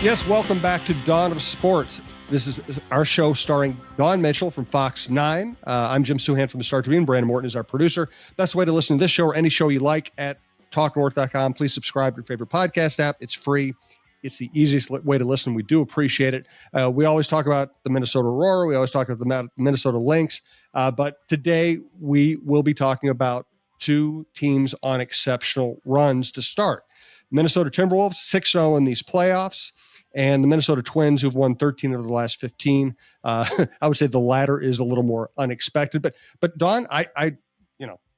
Yes, welcome back to Dawn of Sports. This is our show starring Dawn Mitchell from Fox 9. I'm Jim Souhan from the Star Tribune. Brandon Morton is our producer. Best way to listen to this show or any show you like at talknorth.com. Please subscribe to your favorite podcast app. It's free. It's the easiest way to listen. We do appreciate it. We always talk about the Minnesota Aurora. We always talk about the Minnesota Lynx. But today we will be talking about two teams on exceptional runs to start. Minnesota Timberwolves, 6-0 in these playoffs, and the Minnesota Twins, who've won 13 of the last 15. I would say the latter is a little more unexpected. But Dawn,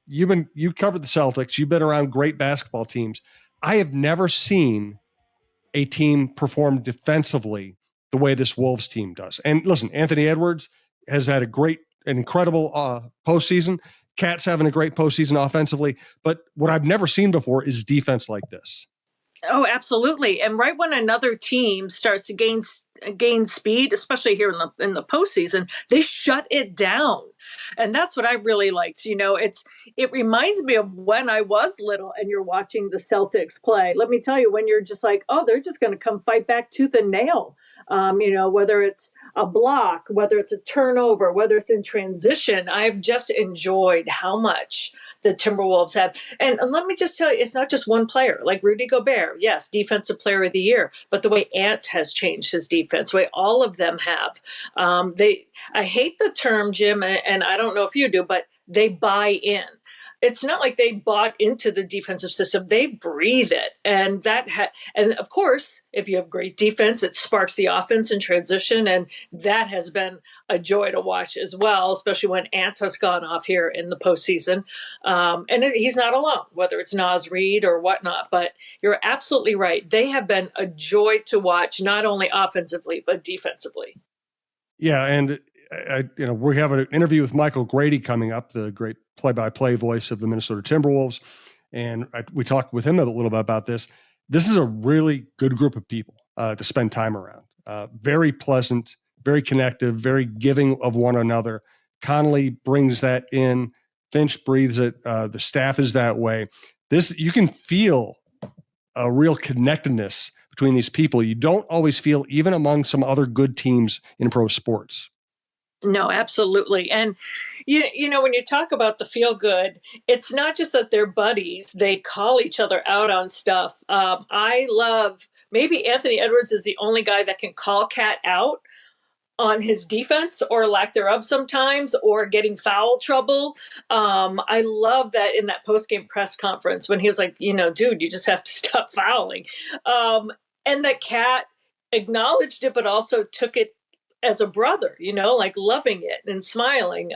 you covered the Celtics. You've been around great basketball teams. I have never seen a team perform defensively the way this Wolves team does. And listen, Anthony Edwards has had an incredible postseason. Cat's having a great postseason offensively. But what I've never seen before is defense like this. Oh, absolutely. And right when another team starts to gain speed, especially here in the postseason, they shut it down. And that's what I really liked. It reminds me of when I was little and you're watching the Celtics play. Let me tell you, when you're just like, oh, they're just going to come fight back tooth and nail. Whether it's a block, whether it's a turnover, whether it's in transition, I've just enjoyed how much the Timberwolves have. And let me just tell you, it's not just one player. Like Rudy Gobert, yes, Defensive Player of the Year, but the way Ant has changed his defense, the way all of them have. I hate the term, Jim, and I don't know if you do, but they buy in. It's not like they bought into the defensive system. They breathe it. And and of course, if you have great defense, it sparks the offense in transition. And that has been a joy to watch as well, especially when Ant has gone off here in the postseason. And he's not alone, whether it's Naz Reid or whatnot. But you're absolutely right. They have been a joy to watch, not only offensively, but defensively. Yeah. And we have an interview with Michael Grady coming up, the great play-by-play voice of the Minnesota Timberwolves. And we talked with him a little bit about this. This is a really good group of people to spend time around. Very pleasant, very connective, very giving of one another. Connolly brings that in. Finch breathes it. The staff is that way. You can feel a real connectedness between these people. You don't always feel even among some other good teams in pro sports. No, absolutely. And, when you talk about the feel good, it's not just that they're buddies. They call each other out on stuff. Maybe Anthony Edwards is the only guy that can call Cat out on his defense or lack thereof sometimes, or getting foul trouble. I love that in that post-game press conference when he was like, dude, you just have to stop fouling. And that Cat acknowledged it, but also took it as a brother, like loving it and smiling.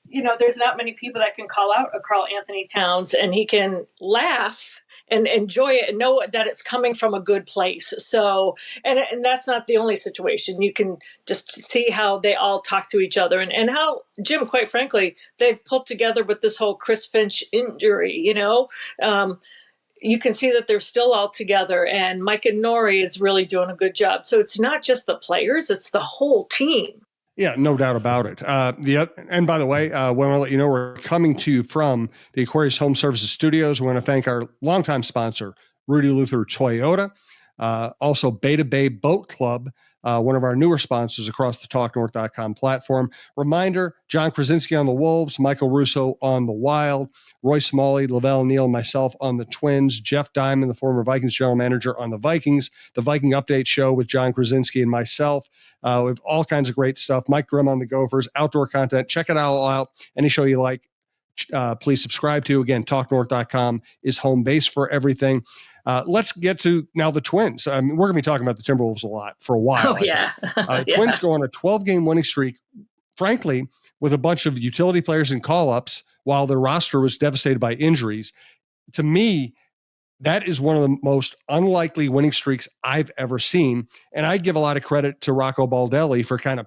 There's not many people that can call out Karl Anthony Towns, and he can laugh and enjoy it and know that it's coming from a good place. So, and that's not the only situation. You can just see how they all talk to each other and how, Jim, quite frankly, they've pulled together with this whole Chris Finch injury, you can see that they're still all together, and Mike and Nori is really doing a good job. So it's not just the players, it's the whole team. Yeah, no doubt about it. And by the way, I want to let you know we're coming to you from the Aquarius Home Services Studios. We want to thank our longtime sponsor, Rudy Luther Toyota, also Beta Bay Boat Club, one of our newer sponsors across the TalkNorth.com platform. Reminder, John Krasinski on the Wolves, Michael Russo on the Wild, Roy Smalley, Lavelle Neal, myself on the Twins, Jeff Diamond, the former Vikings general manager, on the Vikings, the Viking Update Show with John Krasinski and myself. We have all kinds of great stuff. Mike Grimm on the Gophers, outdoor content. Check it all out. Any show you like, please subscribe to. Again, TalkNorth.com is home base for everything. Let's get to now the Twins. We're going to be talking about the Timberwolves a lot for a while. Oh, yeah. Twins go on a 12-game winning streak, frankly, with a bunch of utility players and call-ups while their roster was devastated by injuries. To me, that is one of the most unlikely winning streaks I've ever seen. And I give a lot of credit to Rocco Baldelli for kind of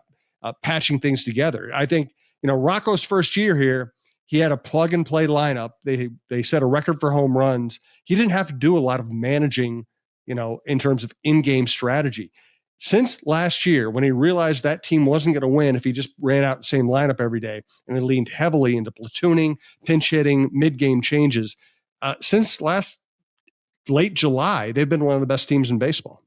patching things together. I think, Rocco's first year here, he had a plug-and-play lineup. They set a record for home runs. He didn't have to do a lot of managing, in terms of in-game strategy. Since last year, when he realized that team wasn't going to win if he just ran out the same lineup every day, and he leaned heavily into platooning, pinch hitting, mid-game changes, since late July, they've been one of the best teams in baseball.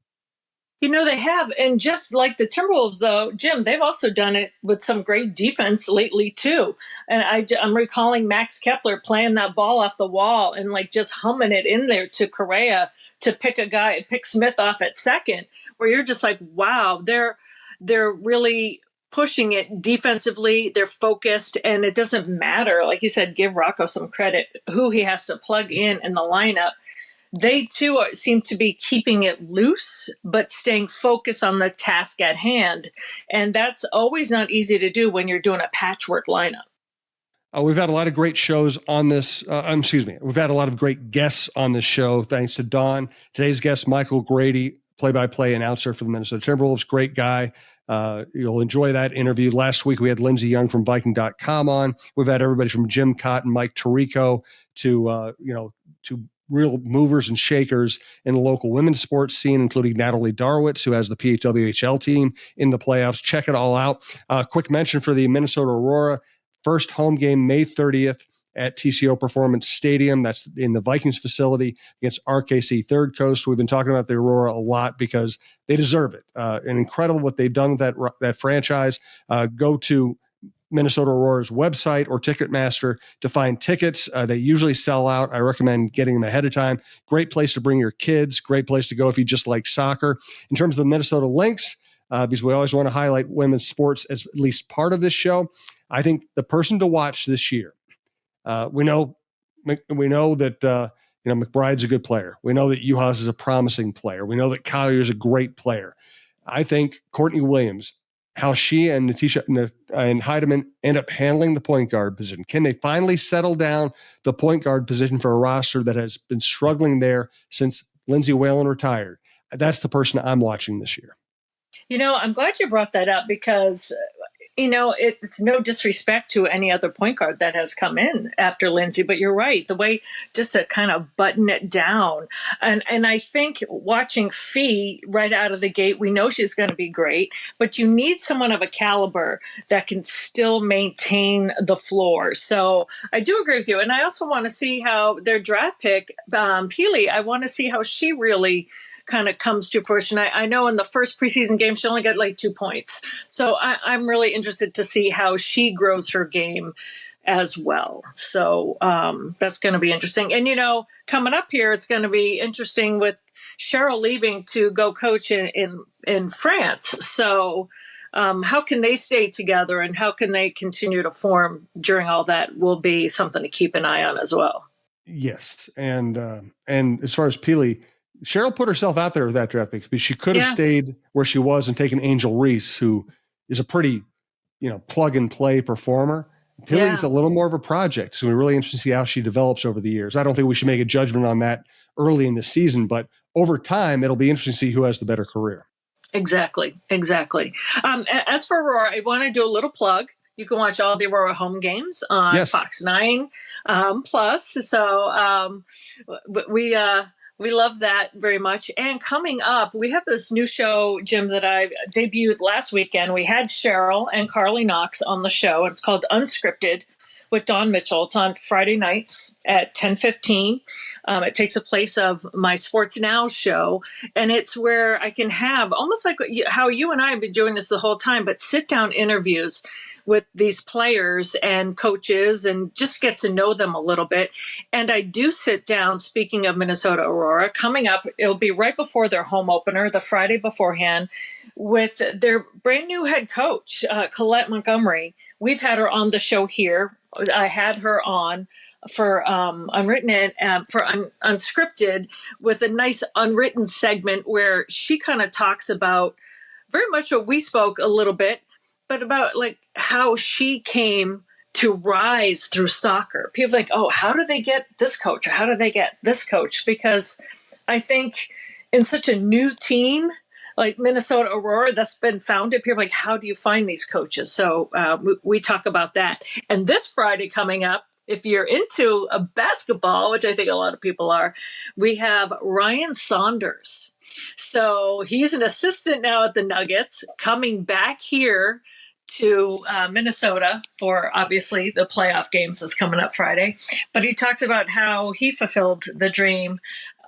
They have. And just like the Timberwolves, though, Jim, they've also done it with some great defense lately, too. And I'm recalling Max Kepler playing that ball off the wall and like just humming it in there to Correa to pick Smith off at second, where you're just like, wow, they're really pushing it defensively. They're focused, and it doesn't matter. Like you said, give Rocco some credit, who he has to plug in the lineup. They too seem to be keeping it loose, but staying focused on the task at hand. And that's always not easy to do when you're doing a patchwork lineup. We've had a lot of great shows on this. We've had a lot of great guests on this show. Thanks to Dawn. Today's guest, Michael Grady, play-by-play announcer for the Minnesota Timberwolves. Great guy. You'll enjoy that interview. Last week, we had Lindsey Young from Viking.com on. We've had everybody from Jim Cotton, Mike Tirico to real movers and shakers in the local women's sports scene, including Natalie Darwitz, who has the PHWHL team in the playoffs. Check it all out. Quick mention for the Minnesota Aurora. First home game, May 30th at TCO Performance Stadium. That's in the Vikings facility against RKC Third Coast. We've been talking about the Aurora a lot because they deserve it. And incredible what they've done with that franchise. Go to Minnesota Aurora's website or Ticketmaster to find tickets. They usually sell out. I recommend getting them ahead of time. Great place to bring your kids. Great place to go if you just like soccer. In terms of the Minnesota Lynx, because we always want to highlight women's sports as at least part of this show, I think the person to watch this year, we know that McBride's a good player. We know that Uhas is a promising player. We know that Collier is a great player. I think Courtney Williams, how she and Natisha and Heidemann end up handling the point guard position. Can they finally settle down the point guard position for a roster that has been struggling there since Lindsey Whalen retired? That's the person I'm watching this year. I'm glad you brought that up because it's no disrespect to any other point guard that has come in after Lindsey, but you're right. The way just to kind of button it down. And I think watching Fee right out of the gate, we know she's going to be great, but you need someone of a caliber that can still maintain the floor. So I do agree with you. And I also want to see how their draft pick, Healy, I want to see how she really kind of comes to fruition. I know in the first preseason game, she only got like 2 points. So I'm really interested to see how she grows her game as well. So that's going to be interesting. And, coming up here, it's going to be interesting with Cheryl leaving to go coach in France. So how can they stay together and how can they continue to form during all that will be something to keep an eye on as well. Yes. And as far as Peely, Cheryl put herself out there with that draft pick because she could have stayed where she was and taken Angel Reese, who is a pretty, plug and play performer. Peely's a little more of a project. So we're really interested to see how she develops over the years. I don't think we should make a judgment on that early in the season, but over time, it'll be interesting to see who has the better career. Exactly. As for Aurora, I want to do a little plug. You can watch all the Aurora home games on Fox 9 Plus. So we love that very much. And coming up, we have this new show, Jim, that I debuted last weekend. We had Cheryl and Carly Knox on the show. It's called Unscripted with Don Mitchell. It's on Friday nights at 10:15. It takes a place of my Sports Now show. And it's where I can have almost like how you and I have been doing this the whole time, but sit down interviews with these players and coaches and just get to know them a little bit. And I do sit down, speaking of Minnesota Aurora, coming up, it'll be right before their home opener, the Friday beforehand, with their brand new head coach, Colette Montgomery. We've had her on the show here. I had her on for Unwritten and for Unscripted with a nice unwritten segment where she kind of talks about very much what we spoke a little bit, but about like how she came to rise through soccer. People think, oh, how do they get this coach? Or how do they get this coach? Because I think in such a new team like Minnesota Aurora that's been founded, people are like, how do you find these coaches? So we talk about that. And this Friday coming up, if you're into a basketball, which I think a lot of people are, we have Ryan Saunders. So he's an assistant now at the Nuggets, coming back here to Minnesota for obviously the playoff games that's coming up Friday. But he talks about how he fulfilled the dream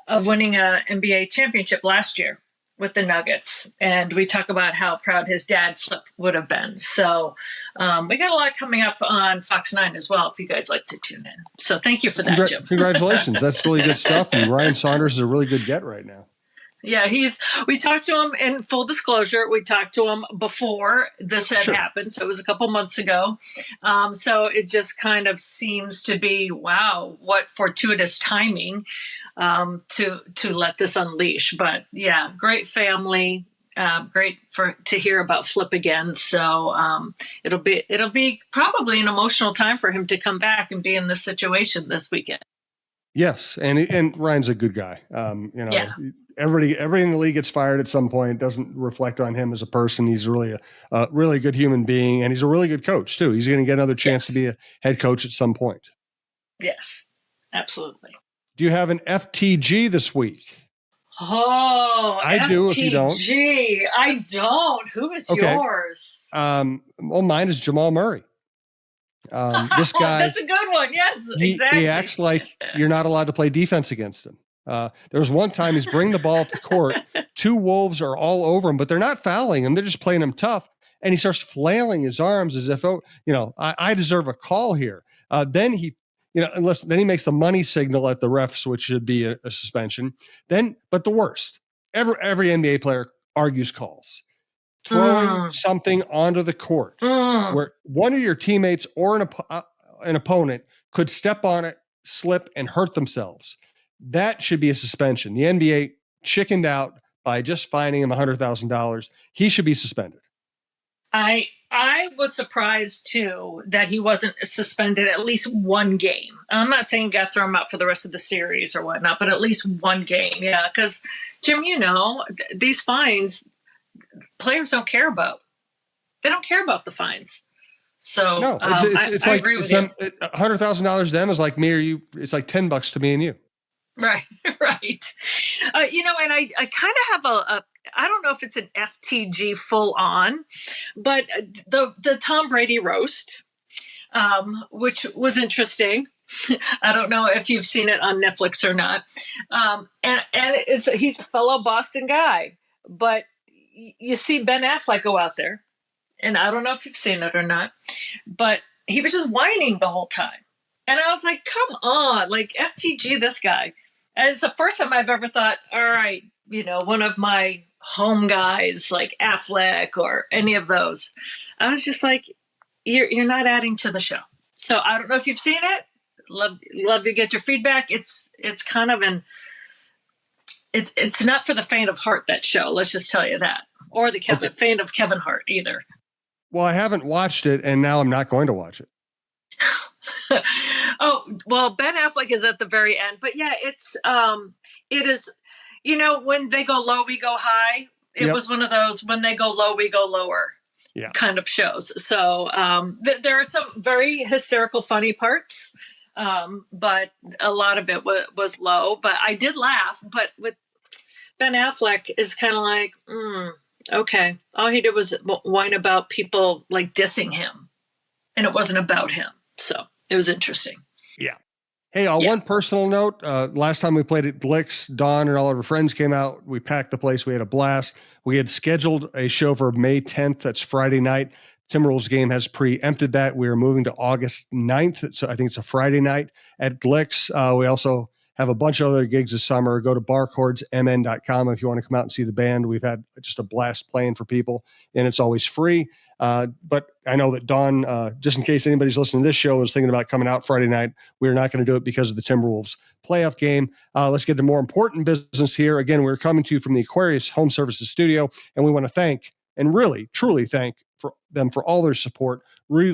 of winning an NBA championship last year with the Nuggets, and we talk about how proud his dad Flip would have been. So we got a lot coming up on Fox 9 as well, if you guys like to tune in. So thank you for that, Jim. Congratulations. That's really good stuff. And Ryan Saunders is a really good get right now. Yeah, we talked to him, in full disclosure, we talked to him before this had happened. So it was a couple months ago. So it just kind of seems to be, wow, what fortuitous timing to let this unleash. But yeah, great family. Great to hear about Flip again. So it'll be probably an emotional time for him to come back and be in this situation this weekend. Yes, and Ryan's a good guy. Everybody in the league gets fired at some point. It doesn't reflect on him as a person. He's really a really good human being, and he's a really good coach too. He's going to get another chance to be a head coach at some point. Yes, absolutely. Do you have an FTG this week? Oh, I FTG. do. If you don't, I don't. Who is yours? Well, mine is Jamal Murray. This guy, that's a good one. Yes, exactly. He acts like you're not allowed to play defense against him. There was one time he's bringing the ball up the court. Two Wolves are all over him, but they're not fouling him. They're just playing him tough. And he starts flailing his arms as if, I deserve a call here. Then he makes the money signal at the refs, which should be a suspension. But the worst, every NBA player argues calls. Throwing something onto the court where one of your teammates or an opponent could step on it, slip, and hurt themselves. That should be a suspension. The NBA chickened out by just fining him $100,000. He should be suspended. I was surprised too that he wasn't suspended at least one game. I'm not saying you got to throw him out for the rest of the series or whatnot, but at least one game. Yeah, because Jim, these fines, players don't care about. They don't care about the fines. So no, it's I like agree with you. $100,000 to them is like me or you. It's like $10 to me and you. Right. And I kind of have I don't know if it's an FTG full on, but the Tom Brady roast, which was interesting. I don't know if you've seen it on Netflix or not. And he's a fellow Boston guy, but you see Ben Affleck go out there, and I don't know if you've seen it or not, but he was just whining the whole time. And I was like, come on, like FTG, this guy. And it's the first time I've ever thought, all right, one of my home guys like Affleck or any of those. I was just like, you're not adding to the show. So I don't know if you've seen it. Love to get your feedback. It's kind of it's not for the faint of heart, that show. Let's just tell you that. Or the faint of Kevin Hart either. Well, I haven't watched it, and now I'm not going to watch it. Oh, well, Ben Affleck is at the very end, but yeah, it is, when they go low, we go high. It was one of those, when they go low, we go lower kind of shows. So there are some very hysterical, funny parts, but a lot of it was low, but I did laugh. But with Ben Affleck is kind of like, okay. All he did was whine about people like dissing him, and it wasn't about him. So it was interesting. Yeah. Hey, one personal note. Last time we played at Lynx, Dawn and all of her friends came out. We packed the place. We had a blast. We had scheduled a show for May 10th. That's Friday night. Timberwolves game has preempted that. We are moving to August 9th. So I think it's a Friday night at Lynx. We also have a bunch of other gigs this summer. Go to barcordsmn.com if you want to come out and see the band. We've had just a blast playing for people, and it's always free. But I know that Dawn, just in case anybody's listening to this show is thinking about coming out Friday night, we're not going to do it because of the Timberwolves playoff game. Let's get to more important business here. Again, we're coming to you from the Aquarius Home Services studio, and we want to thank and really, truly thank them for all their support. Rudy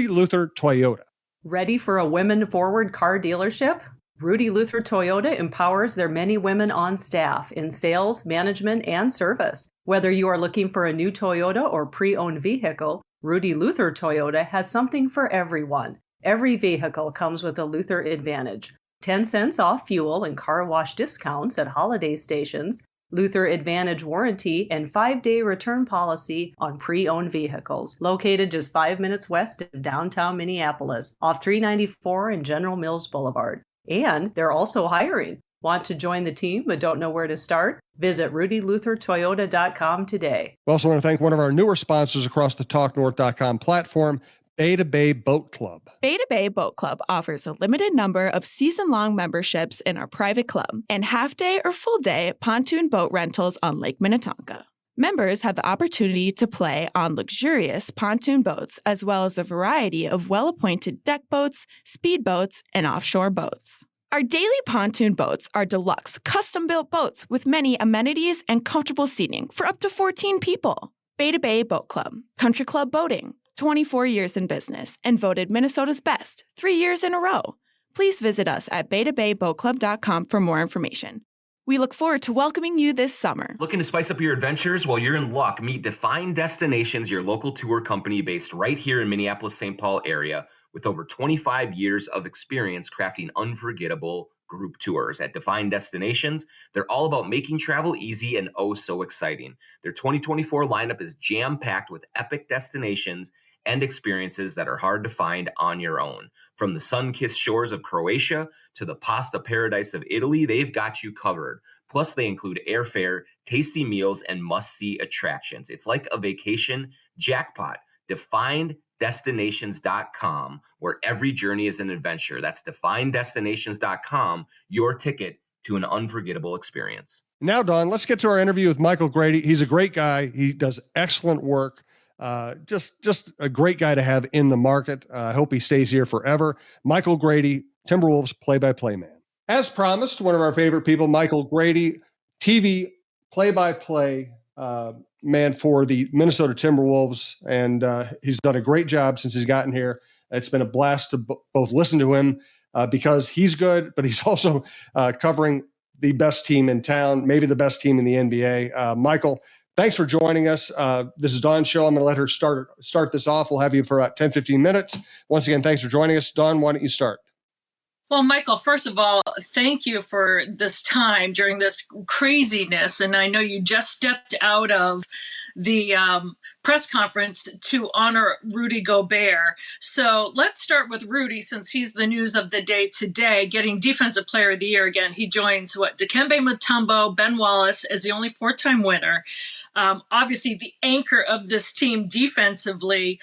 Luther Toyota. Ready for a women-forward car dealership? Rudy Luther Toyota empowers their many women on staff in sales, management, and service. Whether you are looking for a new Toyota or pre-owned vehicle, Rudy Luther Toyota has something for everyone. Every vehicle comes with a Luther Advantage. 10 cents off fuel and car wash discounts at holiday stations, Luther Advantage warranty, and 5-day return policy on pre-owned vehicles. Located just 5 minutes west of downtown Minneapolis, off 394 and General Mills Boulevard. And they're also hiring. Want to join the team but don't know where to start? Visit RudyLutherToyota.com today. We also want to thank one of our newer sponsors across the TalkNorth.com platform, Beta Bay Boat Club. Beta Bay Boat Club offers a limited number of season-long memberships in our private club and half-day or full-day pontoon boat rentals on Lake Minnetonka. Members have the opportunity to play on luxurious pontoon boats as well as a variety of well-appointed deck boats, speedboats, and offshore boats. Our daily pontoon boats are deluxe, custom-built boats with many amenities and comfortable seating for up to 14 people. Beta Bay Boat Club, Country Club Boating, 24 years in business, and voted Minnesota's best 3 years in a row. Please visit us at betabayboatclub.com for more information. We look forward to welcoming you this summer. Looking to spice up your adventures? Well, you're in luck. Meet Define Destinations, your local tour company based right here in Minneapolis-St. Paul area with over 25 years of experience crafting unforgettable group tours. At Define Destinations, they're all about making travel easy and oh so exciting. Their 2024 lineup is jam-packed with epic destinations and experiences that are hard to find on your own. From the sun-kissed shores of Croatia to the pasta paradise of Italy, they've got you covered. Plus, they include airfare, tasty meals, and must-see attractions. It's like a vacation jackpot. DefineDestinations.com, where every journey is an adventure. That's DefineDestinations.com, your ticket to an unforgettable experience. Now, Don, let's get to our interview with Michael Grady. He's a great guy. He does excellent work. Just a great guy to have in the market. I hope he stays here forever. Michael Grady, Timberwolves play-by-play man. As promised, one of our favorite people, Michael Grady, TV play-by-play man for the Minnesota Timberwolves, and he's done a great job since he's gotten here. It's been a blast to both listen to him because he's good, but he's also covering the best team in town, maybe the best team in the NBA. Michael, thanks for joining us. This is Dawn's show. I'm going to let her start this off. We'll have you for about 10, 15 minutes. Once again, thanks for joining us. Dawn, why don't you start? Well, Michael, first of all, thank you for this time during this craziness. And I know you just stepped out of the press conference to honor Rudy Gobert. So let's start with Rudy, since he's the news of the day today, getting Defensive Player of the Year again. He joins Dikembe Mutombo, Ben Wallace as the only four-time winner. Obviously, the anchor of this team defensively.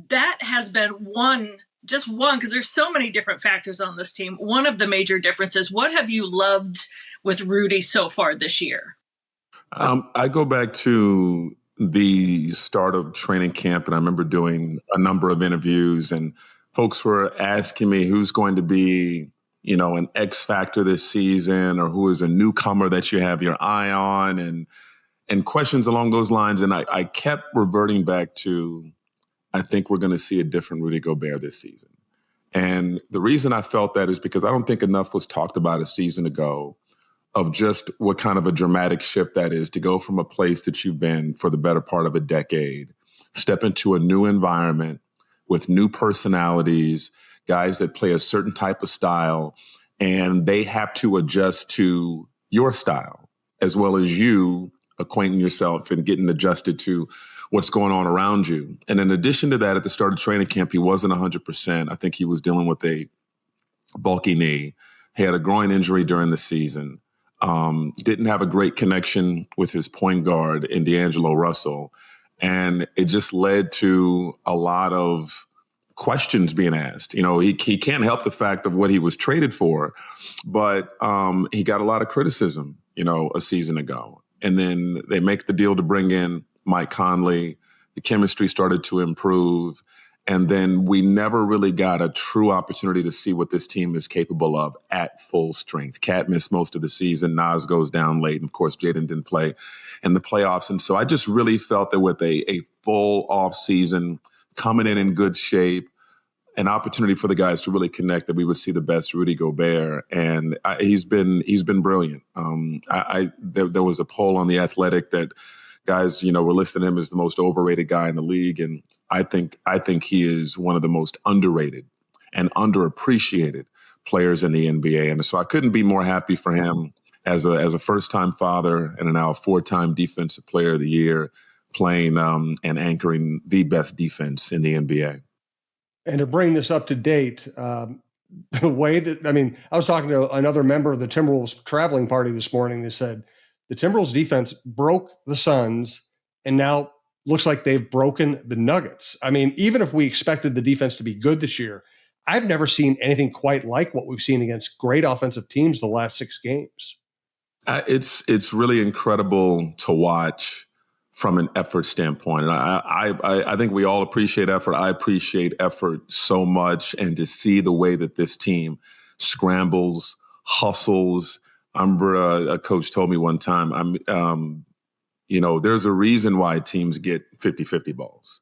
That has been just one, because there's so many different factors on this team. One of the major differences, what have you loved with Rudy so far this year? I go back to the start of training camp, and I remember doing a number of interviews, and folks were asking me who's going to be, an X factor this season, or who is a newcomer that you have your eye on, and questions along those lines. And I kept reverting back to, I think we're going to see a different Rudy Gobert this season. And the reason I felt that is because I don't think enough was talked about a season ago of just what kind of a dramatic shift that is to go from a place that you've been for the better part of a decade, step into a new environment with new personalities, guys that play a certain type of style, and they have to adjust to your style as well as you acquainting yourself and getting adjusted to what's going on around you. And in addition to that, at the start of training camp, he wasn't 100%. I think he was dealing with a bulky knee. He had a groin injury during the season. Didn't have a great connection with his point guard in D'Angelo Russell. And it just led to a lot of questions being asked. He can't help the fact of what he was traded for, but he got a lot of criticism, a season ago. And then they make the deal to bring in Mike Conley. The chemistry started to improve. And then we never really got a true opportunity to see what this team is capable of at full strength. Cat missed most of the season. Nas goes down late. And of course, Jaden didn't play in the playoffs. And so I just really felt that with a full off season, coming in good shape, an opportunity for the guys to really connect, that we would see the best Rudy Gobert. And he's been brilliant. There was a poll on The Athletic that guys, were listing him as the most overrated guy in the league. And I think he is one of the most underrated and underappreciated players in the NBA. And so I couldn't be more happy for him as a first-time father and now a four-time Defensive Player of the Year, playing and anchoring the best defense in the NBA. And to bring this up to date, the way that, I was talking to another member of the Timberwolves traveling party this morning. They said the Timberwolves defense broke the Suns and now looks like they've broken the Nuggets. Even if we expected the defense to be good this year, I've never seen anything quite like what we've seen against great offensive teams the last 6 games. It's really incredible to watch from an effort standpoint. And I think we all appreciate effort. I appreciate effort so much. And to see the way that this team scrambles, hustles. I remember a coach told me one time, there's a reason why teams get 50-50 balls.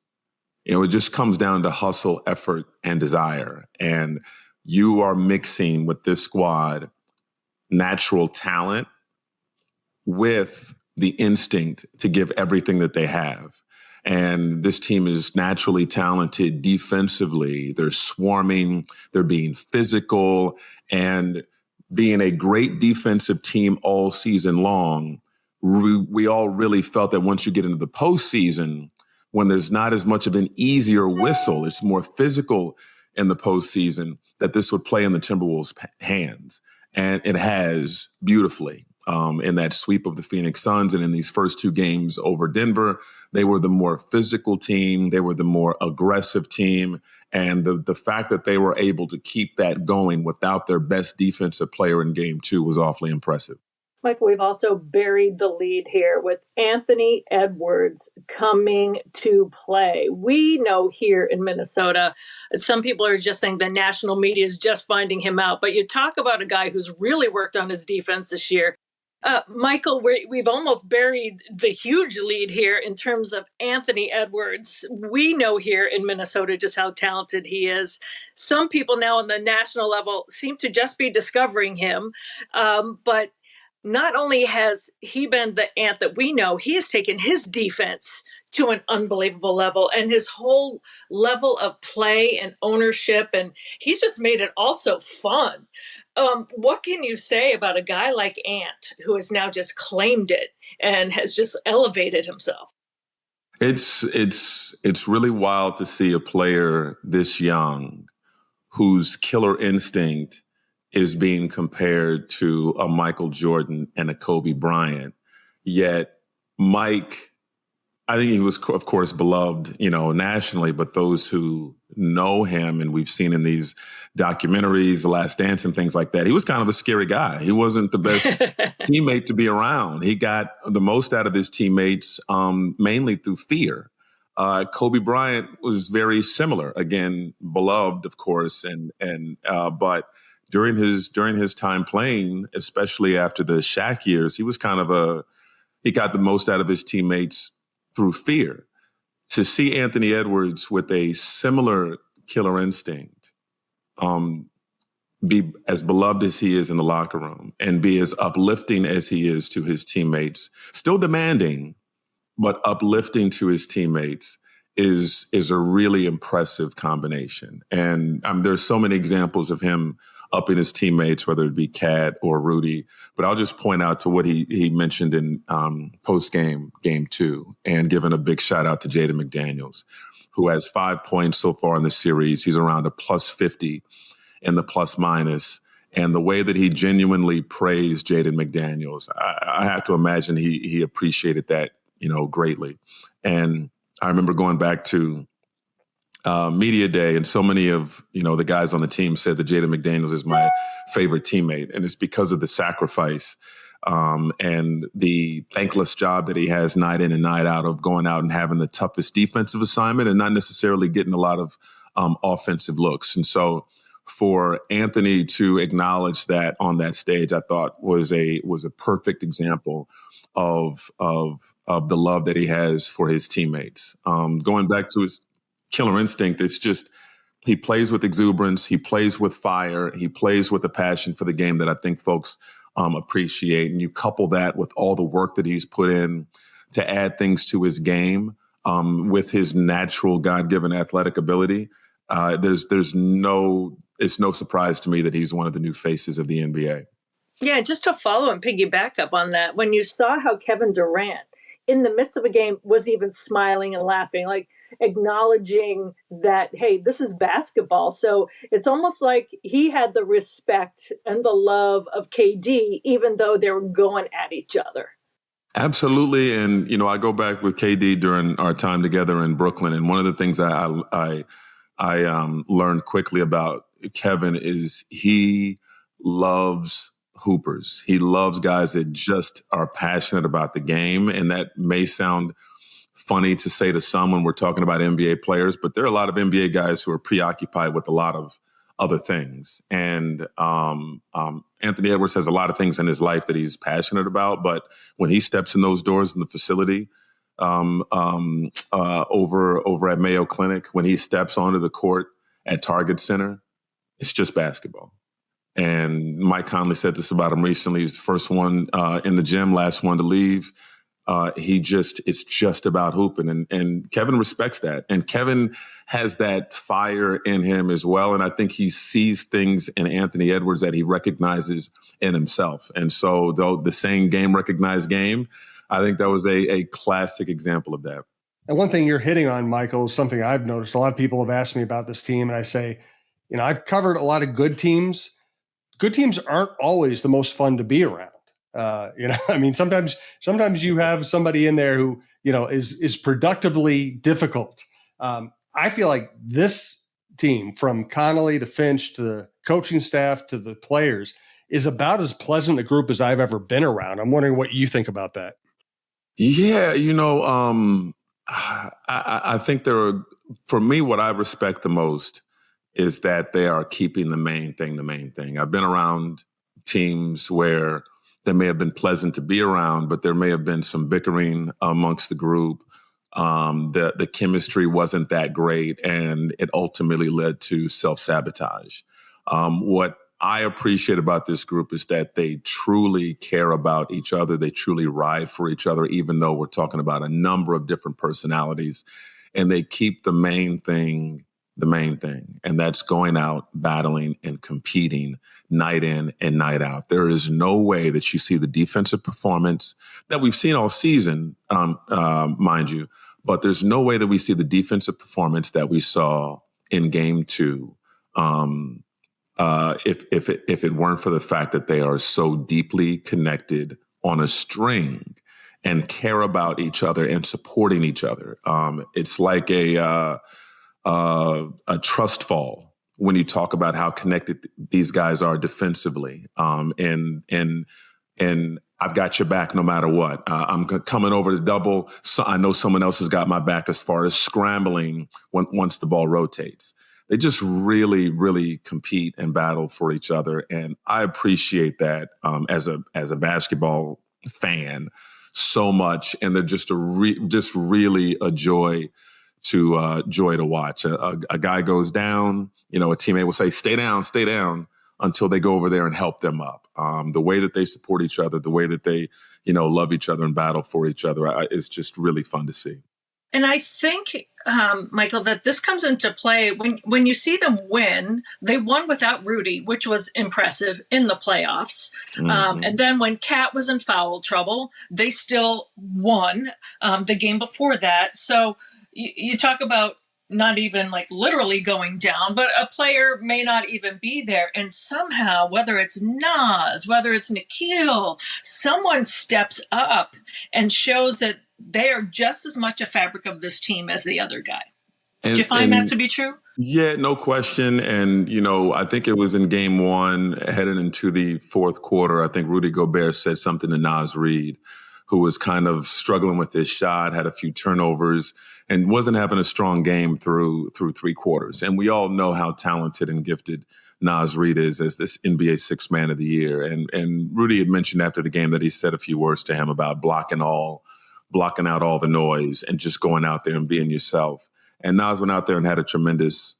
It just comes down to hustle, effort, and desire. And you are mixing with this squad natural talent with the instinct to give everything that they have. And this team is naturally talented defensively. They're swarming, they're being physical, and being a great defensive team all season long. We all really felt that once you get into the postseason, when there's not as much of an easier whistle, it's more physical in the postseason, that this would play in the Timberwolves' hands. And it has beautifully. In that sweep of the Phoenix Suns and in these first 2 games over Denver, they were the more physical team. They were the more aggressive team. And the fact that they were able to keep that going without their best defensive player in game 2 was awfully impressive. Michael, we've also buried the lead here with Anthony Edwards coming to play. We know here in Minnesota, some people are just saying the national media is just finding him out. But you talk about a guy who's really worked on his defense this year. Michael, we've almost buried the huge lead here in terms of Anthony Edwards. We know here in Minnesota just how talented he is. Some people now on the national level seem to just be discovering him. But not only has he been the Ant that we know, he has taken his defense to an unbelievable level and his whole level of play and ownership. And he's just made it also fun. What can you say about a guy like Ant, who has now just claimed it and has just elevated himself? It's really wild to see a player this young whose killer instinct is being compared to a Michael Jordan and a Kobe Bryant. Yet Mike, I think he was, of course, beloved, nationally, but those who know him, and we've seen in these documentaries, The Last Dance and things like that, he was kind of a scary guy. He wasn't the best teammate to be around. He got the most out of his teammates, mainly through fear. Kobe Bryant was very similar. Again, beloved, of course, but during his time playing, especially after the Shaq years, he was he got the most out of his teammates through fear. To see Anthony Edwards with a similar killer instinct, be as beloved as he is in the locker room and be as uplifting as he is to his teammates, still demanding, but uplifting to his teammates is a really impressive combination. And there's so many examples of him upping his teammates, whether it be Cat or Rudy. But I'll just point out to what he mentioned in post-game, game 2, and giving a big shout out to Jaden McDaniels, who has 5 points so far in the series. He's around a plus 50 in the plus minus. And the way that he genuinely praised Jaden McDaniels, I have to imagine he appreciated that, greatly. And I remember going back to media day, and so many of the guys on the team said that Jaden McDaniels is my favorite teammate, and it's because of the sacrifice and the thankless job that he has night in and night out of going out and having the toughest defensive assignment and not necessarily getting a lot of offensive looks. And so for Anthony to acknowledge that on that stage, I thought was a perfect example of the love that he has for his teammates. Going back to his killer instinct, it's just he plays with exuberance, he plays with fire, he plays with a passion for the game that I think folks appreciate. And you couple that with all the work that he's put in to add things to his game with his natural God-given athletic ability. It's no surprise to me that he's one of the new faces of the NBA. Yeah, just to follow and piggyback up on that, when you saw how Kevin Durant in the midst of a game was even smiling and laughing, like acknowledging that, hey, this is basketball. So it's almost like he had the respect and the love of KD, even though they were going at each other. Absolutely. And, I go back with KD during our time together in Brooklyn. And one of the things I learned quickly about Kevin is he loves hoopers. He loves guys that just are passionate about the game. And that may sound funny to say to some when we're talking about NBA players, but there are a lot of NBA guys who are preoccupied with a lot of other things. And Anthony Edwards has a lot of things in his life that he's passionate about, but when he steps in those doors in the facility over at Mayo Clinic, when he steps onto the court at Target Center, it's just basketball. And Mike Conley said this about him recently. He's the first one in the gym, last one to leave. It's just about hooping. And Kevin respects that. And Kevin has that fire in him as well. And I think he sees things in Anthony Edwards that he recognizes in himself. And so though the saying game recognized game, I think that was a classic example of that. And one thing you're hitting on, Michael, is something I've noticed. A lot of people have asked me about this team. And I say, I've covered a lot of good teams. Good teams aren't always the most fun to be around. Sometimes you have somebody in there who, is productively difficult. I feel like this team, from Connolly to Finch to the coaching staff to the players, is about as pleasant a group as I've ever been around. I'm wondering what you think about that. Yeah, I think for me, what I respect the most is that they are keeping the main thing. I've been around teams where they may have been pleasant to be around, but there may have been some bickering amongst the group. The chemistry wasn't that great, and it ultimately led to self-sabotage. What I appreciate about this group is that they truly care about each other. They truly ride for each other, even though we're talking about a number of different personalities. And they keep the main thing, and that's going out, battling, and competing night in and night out. There is no way that you see the defensive performance that we've seen all season, mind you, but there's no way that we see the defensive performance that we saw in Game 2 if it weren't for the fact that they are so deeply connected on a string and care about each other and supporting each other. It's like a trust fall when you talk about how connected these guys are defensively. And I've got your back no matter what. I'm coming over to double. So I know someone else has got my back as far as scrambling once the ball rotates. They just really, really compete and battle for each other. And I appreciate that as a basketball fan so much. And they're just really a joy to watch. A guy goes down, a teammate will say, stay down until they go over there and help them up. The way that they support each other, the way that they, love each other and battle for each other, is just really fun to see. And I think, Michael, that this comes into play when you see them win. They won without Rudy, which was impressive in the playoffs. Mm-hmm. And then when Kat was in foul trouble, they still won the game before that. So you talk about not even like literally going down, but a player may not even be there. And somehow, whether it's Nas, whether it's Nikhil, someone steps up and shows that they are just as much a fabric of this team as the other guy. Do you find that to be true? Yeah, no question. And, I think it was in Game 1, headed into the fourth quarter. I think Rudy Gobert said something to Nas Reed, who was kind of struggling with his shot, had a few turnovers, and wasn't having a strong game through 3 quarters. And we all know how talented and gifted Nas Reed is as this NBA Sixth Man of the Year. And Rudy had mentioned after the game that he said a few words to him about blocking out all the noise and just going out there and being yourself. And Nas went out there and had a tremendous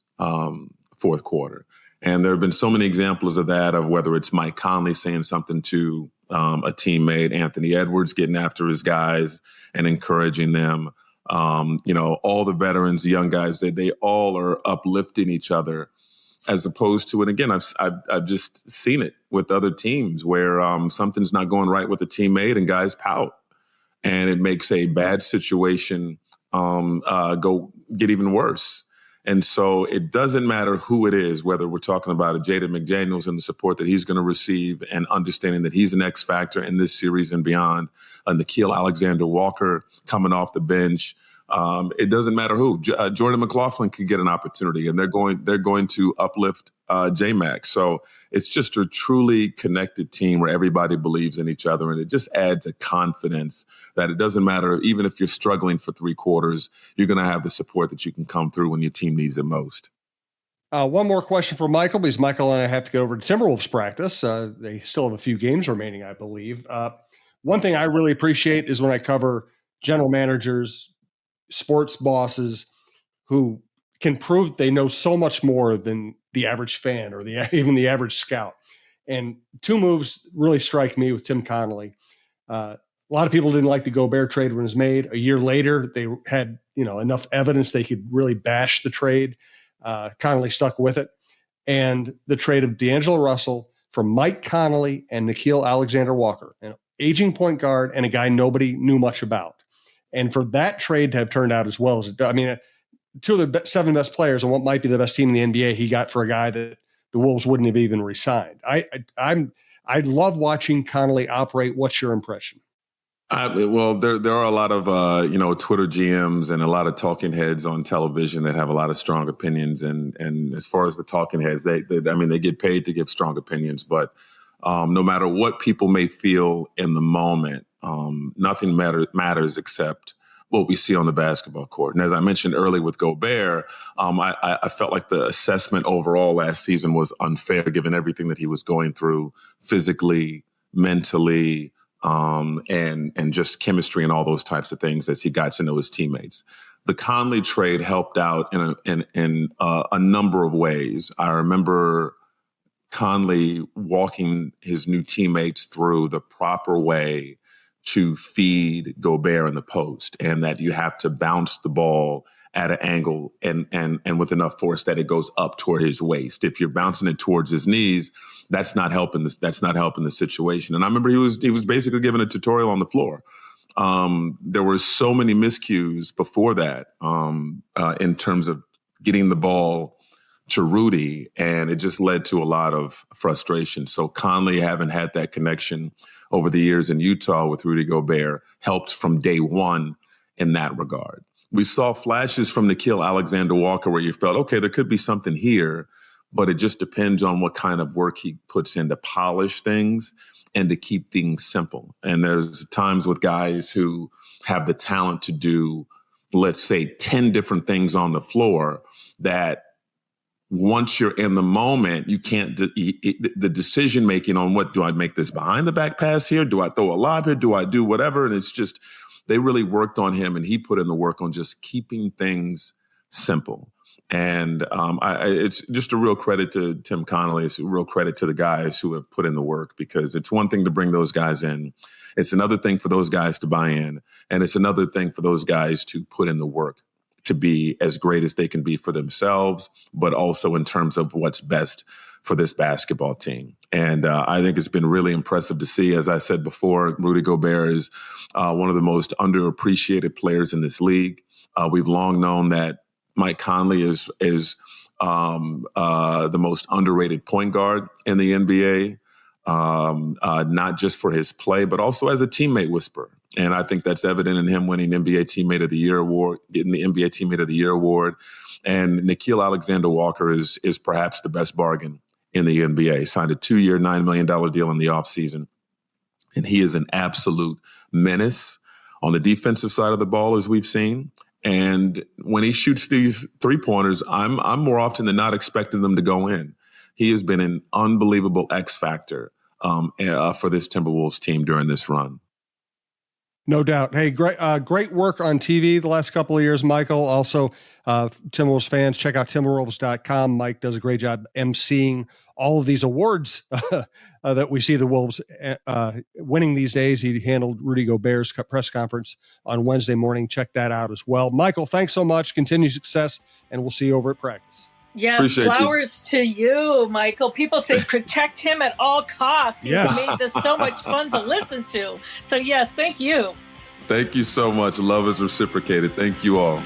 fourth quarter. And there have been so many examples of that, of whether it's Mike Conley saying something to a teammate, Anthony Edwards getting after his guys and encouraging them. All the veterans, the young guys, they all are uplifting each other, as opposed to, and again, I've just seen it with other teams where something's not going right with a teammate and guys pout. And it makes a bad situation go get even worse. And so it doesn't matter who it is, whether we're talking about a Jaden McDaniels and the support that he's going to receive and understanding that he's an X factor in this series and beyond, a Nickeil Alexander-Walker coming off the bench. It doesn't matter who. Jordan McLaughlin could get an opportunity, and they're going to uplift J-Mac. So it's just a truly connected team where everybody believes in each other, and it just adds a confidence that it doesn't matter, even if you're struggling for 3 quarters, you're going to have the support that you can come through when your team needs it most. One more question for Michael, because Michael and I have to go over to Timberwolves practice. They still have a few games remaining, I believe. One thing I really appreciate is when I cover general managers, sports bosses who can prove they know so much more than the average fan or even the average scout. And 2 moves really strike me with Tim Connelly. A lot of people didn't like the Gobert trade when it was made. A year later, they had enough evidence they could really bash the trade. Connelly stuck with it. And the trade of D'Angelo Russell for Mike Connelly and Nickeil Alexander-Walker, an aging point guard and a guy nobody knew much about. And for that trade to have turned out as well as it does, 2 of the 7 best players and what might be the best team in the NBA, he got for a guy that the Wolves wouldn't have even re-signed. I love watching Connelly operate. What's your impression? Well, there are a lot of Twitter GMs and a lot of talking heads on television that have a lot of strong opinions. And as far as the talking heads, they get paid to give strong opinions. But no matter what people may feel in the moment, nothing matters except what we see on the basketball court. And as I mentioned earlier with Gobert, I felt like the assessment overall last season was unfair given everything that he was going through physically, mentally, and just chemistry and all those types of things as he got to know his teammates. The Conley trade helped out in a number of ways. I remember Conley walking his new teammates through the proper way to feed Gobert in the post, and that you have to bounce the ball at an angle and with enough force that it goes up toward his waist. If you're bouncing it towards his knees, that's not helping the situation. And I remember he was basically giving a tutorial on the floor. There were so many miscues before that in terms of getting the ball to Rudy, and it just led to a lot of frustration. So Conley, having had that connection over the years in Utah with Rudy Gobert, helped from day one in that regard. We saw flashes from Nickeil Alexander-Walker where you felt, okay, there could be something here, but it just depends on what kind of work he puts in to polish things and to keep things simple. And there's times with guys who have the talent to do, let's say, 10 different things on the floor that once you're in the moment, you can't, the decision making on what, do I make this behind the back pass here? Do I throw a lob here? Do I do whatever? And it's just, they really worked on him, and he put in the work on just keeping things simple. And it's just a real credit to Tim Connelly. It's a real credit to the guys who have put in the work, because it's one thing to bring those guys in. It's another thing for those guys to buy in. And it's another thing for those guys to put in the work to be as great as they can be for themselves, but also in terms of what's best for this basketball team. And I think it's been really impressive to see. As I said before, Rudy Gobert is one of the most underappreciated players in this league. We've long known that Mike Conley is the most underrated point guard in the NBA, not just for his play, but also as a teammate whisperer. And I think that's evident in him winning NBA Teammate of the Year award, getting the NBA Teammate of the Year award. And Nickeil Alexander-Walker is perhaps the best bargain in the NBA. Signed a 2-year, $9 million deal in the offseason. And he is an absolute menace on the defensive side of the ball, as we've seen. And when he shoots these 3-pointers, I'm more often than not expecting them to go in. He has been an unbelievable X factor for this Timberwolves team during this run. No doubt. Hey, great work on TV the last couple of years, Michael. Also, Timberwolves fans, check out Timberwolves.com. Mike does a great job emceeing all of these awards that we see the Wolves winning these days. He handled Rudy Gobert's press conference on Wednesday morning. Check that out as well. Michael, thanks so much. Continued success, and we'll see you over at practice. Yes, Appreciate flowers to you, Michael. People say protect him at all costs. He's Yes. made this so much fun to listen to. So, yes, thank you. Thank you so much. Love is reciprocated. Thank you all.